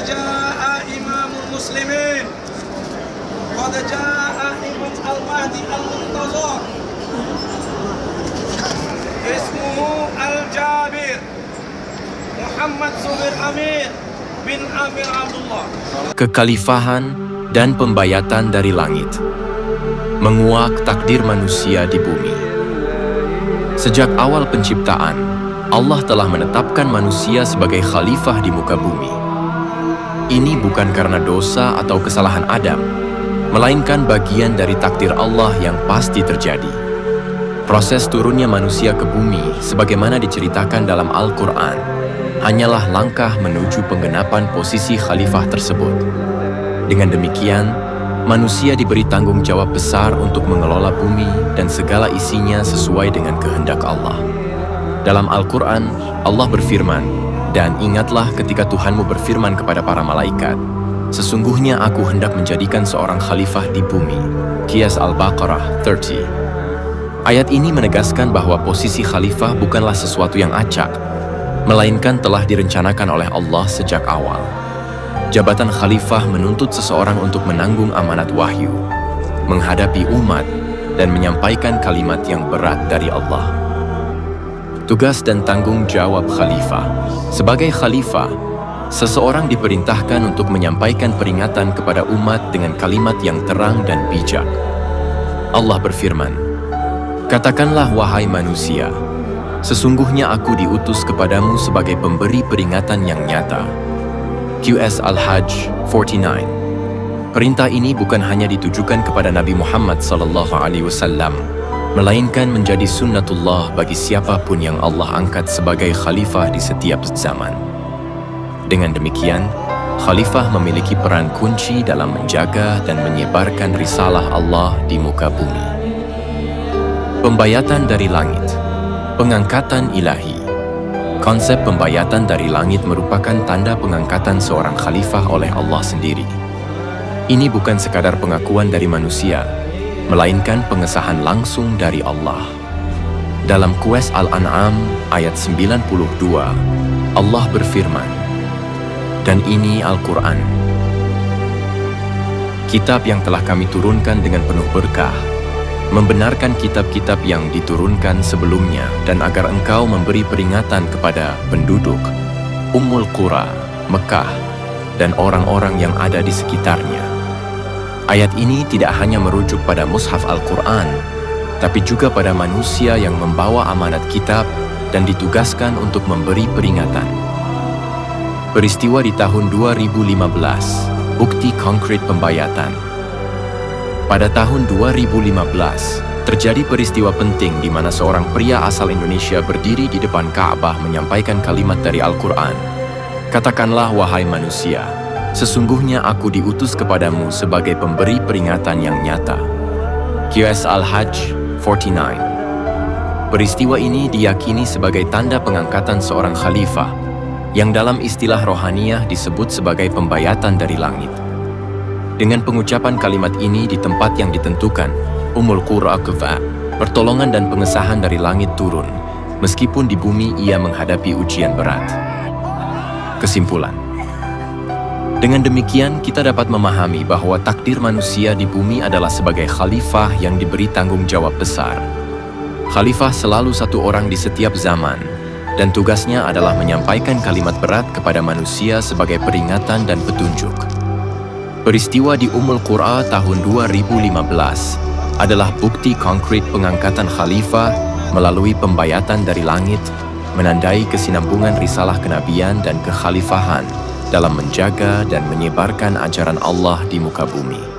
jaa imamul muslimin, qad jaa imam al-mahdi al-muntazar, ismuhu al-Jabir Muhammad Zubair Amir bin Amir Abdullah. Kekhalifahan dan pembayatan dari langit menguak takdir manusia di bumi. Sejak awal penciptaan, Allah telah menetapkan manusia sebagai khalifah di muka bumi. Ini bukan karena dosa atau kesalahan Adam, melainkan bagian dari takdir Allah yang pasti terjadi. Proses turunnya manusia ke bumi, sebagaimana diceritakan dalam Al-Quran, hanyalah langkah menuju penggenapan posisi khalifah tersebut. Dengan demikian, manusia diberi tanggung jawab besar untuk mengelola bumi dan segala isinya sesuai dengan kehendak Allah. Dalam Al-Quran, Allah berfirman, "Dan ingatlah ketika Tuhanmu berfirman kepada para malaikat, sesungguhnya aku hendak menjadikan seorang khalifah di bumi." Qiyas Al-Baqarah 30. Ayat ini menegaskan bahwa posisi khalifah bukanlah sesuatu yang acak, melainkan telah direncanakan oleh Allah sejak awal. Jabatan khalifah menuntut seseorang untuk menanggung amanat wahyu, menghadapi umat, dan menyampaikan kalimat yang berat dari Allah. Tugas dan tanggung jawab khalifah. Sebagai khalifah, seseorang diperintahkan untuk menyampaikan peringatan kepada umat dengan kalimat yang terang dan bijak. Allah berfirman, "Katakanlah wahai manusia, sesungguhnya aku diutus kepadamu sebagai pemberi peringatan yang nyata." QS Al-Hajj 49. Perintah ini bukan hanya ditujukan kepada Nabi Muhammad SAW, melainkan menjadi sunnatullah bagi siapapun yang Allah angkat sebagai khalifah di setiap zaman. Dengan demikian, khalifah memiliki peran kunci dalam menjaga dan menyebarkan risalah Allah di muka bumi. Pembayatan dari langit, pengangkatan ilahi. Konsep pembayatan dari langit merupakan tanda pengangkatan seorang khalifah oleh Allah sendiri. Ini bukan sekadar pengakuan dari manusia, melainkan pengesahan langsung dari Allah. Dalam Qiyas Al-An'am ayat 92, Allah berfirman, "Dan ini Al-Quran, kitab yang telah kami turunkan dengan penuh berkah, membenarkan kitab-kitab yang diturunkan sebelumnya dan agar engkau memberi peringatan kepada penduduk Ummul Qura, Mekah, dan orang-orang yang ada di sekitarnya." Ayat ini tidak hanya merujuk pada mushaf Al-Quran, tapi juga pada manusia yang membawa amanat kitab dan ditugaskan untuk memberi peringatan. Peristiwa di tahun 2015, bukti konkret pembayatan. Pada tahun 2015, terjadi peristiwa penting di mana seorang pria asal Indonesia berdiri di depan Ka'bah menyampaikan kalimat dari Al-Quran. "Katakanlah wahai manusia, sesungguhnya aku diutus kepadamu sebagai pemberi peringatan yang nyata." QS Al-Hajj 49. Peristiwa ini diyakini sebagai tanda pengangkatan seorang khalifah, yang dalam istilah rohaniyah disebut sebagai pembayatan dari langit. Dengan pengucapan kalimat ini di tempat yang ditentukan, Ummul Qura Aqfa, pertolongan dan pengesahan dari langit turun, meskipun di bumi ia menghadapi ujian berat. Kesimpulan. Dengan demikian, kita dapat memahami bahwa takdir manusia di bumi adalah sebagai khalifah yang diberi tanggung jawab besar. Khalifah selalu satu orang di setiap zaman, dan tugasnya adalah menyampaikan kalimat berat kepada manusia sebagai peringatan dan petunjuk. Peristiwa di Ummul Qura tahun 2015 adalah bukti konkret pengangkatan khalifah melalui pembayatan dari langit, menandai kesinambungan risalah kenabian dan kekhalifahan dalam menjaga dan menyebarkan ajaran Allah di muka bumi.